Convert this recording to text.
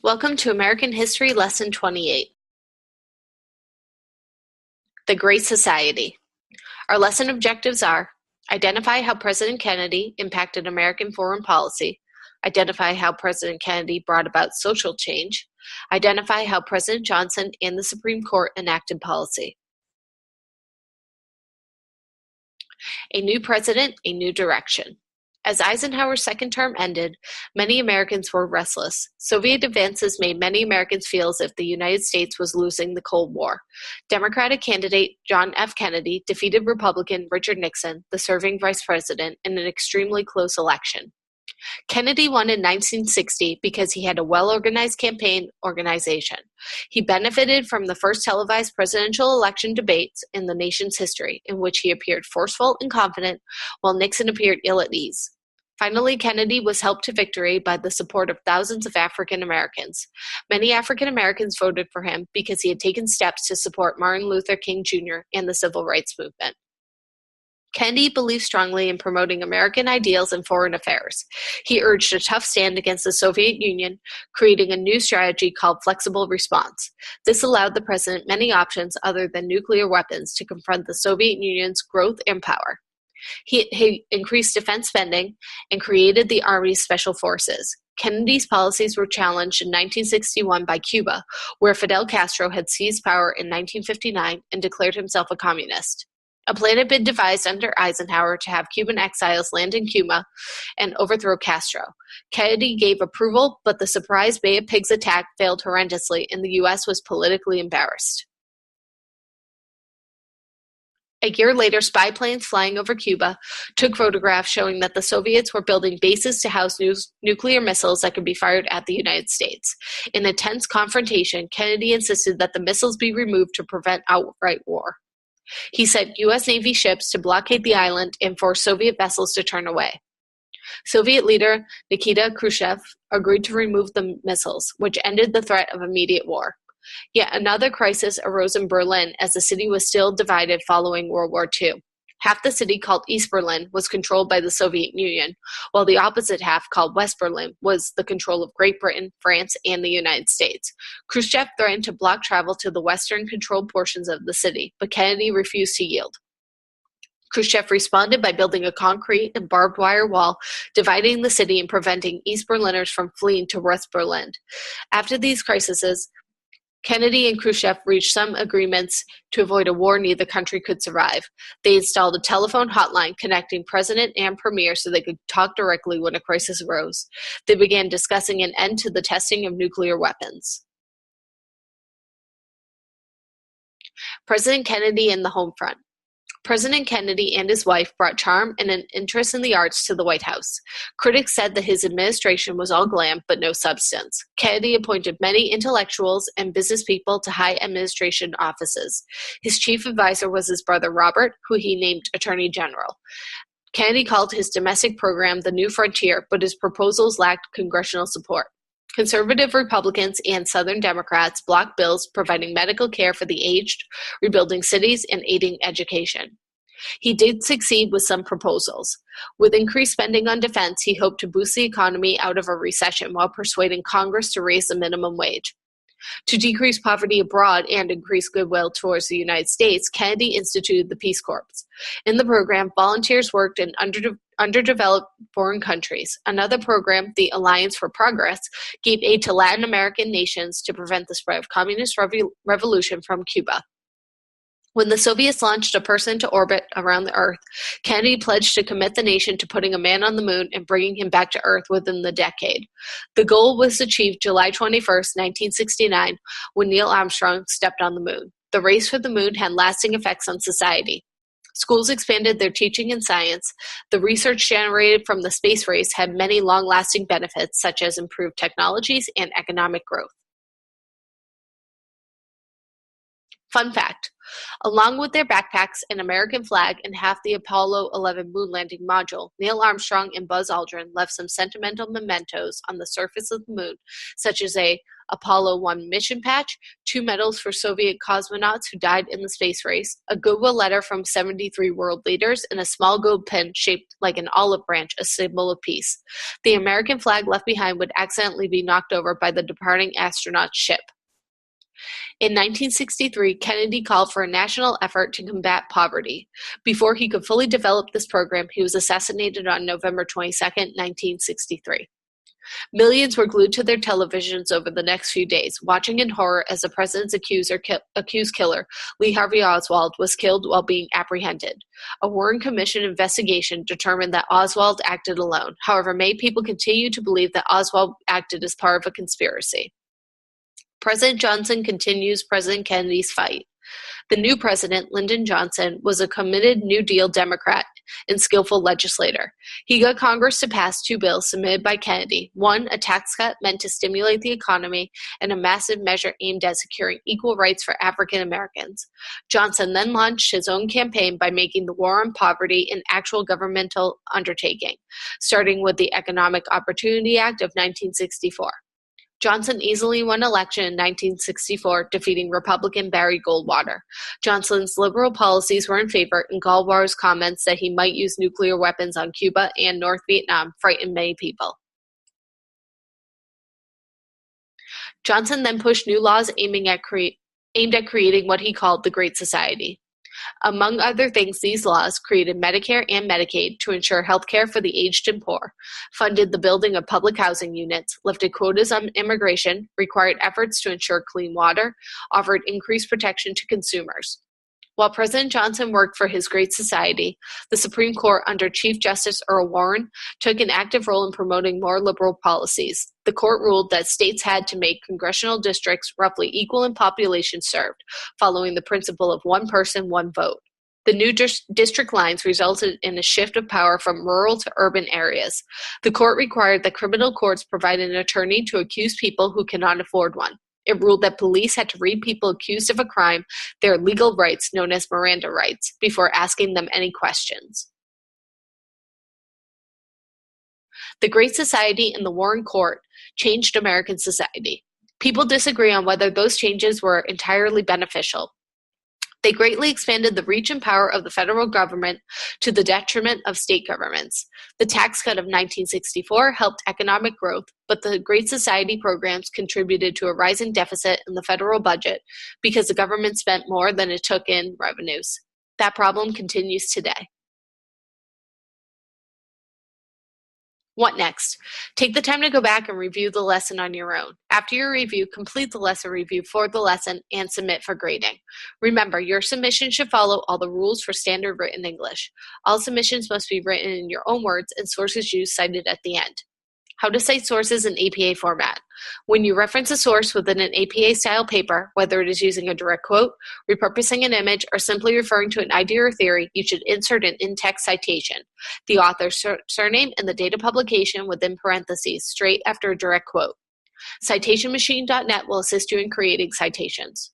Welcome to American History Lesson 28, The Great Society. Our lesson objectives are: identify how President Kennedy impacted American foreign policy, identify how President Kennedy brought about social change, identify how President Johnson and the Supreme Court enacted policy. A new president, a new direction. As Eisenhower's second term ended, many Americans were restless. Soviet advances made many Americans feel as if the United States was losing the Cold War. Democratic candidate John F. Kennedy defeated Republican Richard Nixon, the serving vice president, in an extremely close election. Kennedy won in 1960 because he had a well-organized campaign organization. He benefited from the first televised presidential election debates in the nation's history, in which he appeared forceful and confident, while Nixon appeared ill at ease. Finally, Kennedy was helped to victory by the support of thousands of African Americans. Many African Americans voted for him because he had taken steps to support Martin Luther King Jr. and the Civil Rights Movement. Kennedy believed strongly in promoting American ideals in foreign affairs. He urged a tough stand against the Soviet Union, creating a new strategy called flexible response. This allowed the president many options other than nuclear weapons to confront the Soviet Union's growth and power. He increased defense spending and created the Army's Special Forces. Kennedy's policies were challenged in 1961 by Cuba, where Fidel Castro had seized power in 1959 and declared himself a communist. A plan had been devised under Eisenhower to have Cuban exiles land in Cuba and overthrow Castro. Kennedy gave approval, but the surprise Bay of Pigs attack failed horrendously, and the U.S. was politically embarrassed. A year later, spy planes flying over Cuba took photographs showing that the Soviets were building bases to house nuclear missiles that could be fired at the United States. In a tense confrontation, Kennedy insisted that the missiles be removed to prevent outright war. He sent U.S. Navy ships to blockade the island and force Soviet vessels to turn away. Soviet leader Nikita Khrushchev agreed to remove the missiles, which ended the threat of immediate war. Yet another crisis arose in Berlin as the city was still divided following World War II. Half the city, called East Berlin, was controlled by the Soviet Union, while the opposite half, called West Berlin, was the control of Great Britain, France, and the United States. Khrushchev threatened to block travel to the western-controlled portions of the city, but Kennedy refused to yield. Khrushchev responded by building a concrete and barbed wire wall, dividing the city and preventing East Berliners from fleeing to West Berlin. After these crises, Kennedy and Khrushchev reached some agreements to avoid a war neither country could survive. They installed a telephone hotline connecting president and premier so they could talk directly when a crisis arose. They began discussing an end to the testing of nuclear weapons. President Kennedy and the home front. President Kennedy and his wife brought charm and an interest in the arts to the White House. Critics said that his administration was all glam but no substance. Kennedy appointed many intellectuals and business people to high administration offices. His chief advisor was his brother Robert, who he named Attorney General. Kennedy called his domestic program the New Frontier, but his proposals lacked congressional support. Conservative Republicans and Southern Democrats blocked bills providing medical care for the aged, rebuilding cities, and aiding education. He did succeed with some proposals. With increased spending on defense, he hoped to boost the economy out of a recession while persuading Congress to raise the minimum wage. To decrease poverty abroad and increase goodwill towards the United States, Kennedy instituted the Peace Corps. In the program, volunteers worked in underdeveloped foreign countries. Another program, the Alliance for Progress, gave aid to Latin American nations to prevent the spread of communist revolution from Cuba. When the Soviets launched a person to orbit around the Earth, Kennedy pledged to commit the nation to putting a man on the moon and bringing him back to Earth within the decade. The goal was achieved July 21, 1969, when Neil Armstrong stepped on the moon. The race for the moon had lasting effects on society. Schools expanded their teaching in science. The research generated from the space race had many long-lasting benefits, such as improved technologies and economic growth. Fun fact, along with their backpacks, an American flag, and half the Apollo 11 moon landing module, Neil Armstrong and Buzz Aldrin left some sentimental mementos on the surface of the moon, such as a Apollo 1 mission patch, 2 medals for Soviet cosmonauts who died in the space race, a goodwill letter from 73 world leaders, and a small gold pin shaped like an olive branch, a symbol of peace. The American flag left behind would accidentally be knocked over by the departing astronaut's ship. In 1963, Kennedy called for a national effort to combat poverty. Before he could fully develop this program, he was assassinated on November 22, 1963. Millions were glued to their televisions over the next few days, watching in horror as the president's accused killer, Lee Harvey Oswald, was killed while being apprehended. A Warren Commission investigation determined that Oswald acted alone. However, many people continue to believe that Oswald acted as part of a conspiracy. President Johnson continues President Kennedy's fight. The new president, Lyndon Johnson, was a committed New Deal Democrat and skillful legislator. He got Congress to pass 2 bills submitted by Kennedy, one a tax cut meant to stimulate the economy, and a massive measure aimed at securing equal rights for African Americans. Johnson then launched his own campaign by making the war on poverty an actual governmental undertaking, starting with the Economic Opportunity Act of 1964. Johnson easily won election in 1964, defeating Republican Barry Goldwater. Johnson's liberal policies were in favor, and Goldwater's comments that he might use nuclear weapons on Cuba and North Vietnam frightened many people. Johnson then pushed new laws aimed at creating what he called the Great Society. Among other things, these laws created Medicare and Medicaid to ensure health care for the aged and poor, funded the building of public housing units, lifted quotas on immigration, required efforts to ensure clean water, offered increased protection to consumers. While President Johnson worked for his Great Society, the Supreme Court under Chief Justice Earl Warren took an active role in promoting more liberal policies. The court ruled that states had to make congressional districts roughly equal in population served, following the principle of one person, one vote. The new district lines resulted in a shift of power from rural to urban areas. The court required that criminal courts provide an attorney to accuse people who cannot afford one. It ruled that police had to read people accused of a crime their legal rights, known as Miranda rights, before asking them any questions. The Great Society and the Warren Court changed American society. People disagree on whether those changes were entirely beneficial. They greatly expanded the reach and power of the federal government to the detriment of state governments. The tax cut of 1964 helped economic growth, but the Great Society programs contributed to a rising deficit in the federal budget because the government spent more than it took in revenues. That problem continues today. What next? Take the time to go back and review the lesson on your own. After your review, complete the lesson review for the lesson and submit for grading. Remember, your submission should follow all the rules for standard written English. All submissions must be written in your own words and sources used cited at the end. How to cite sources in APA format. When you reference a source within an APA-style paper, whether it is using a direct quote, repurposing an image, or simply referring to an idea or theory, you should insert an in-text citation, the author's surname and the date of publication within parentheses, straight after a direct quote. CitationMachine.net will assist you in creating citations.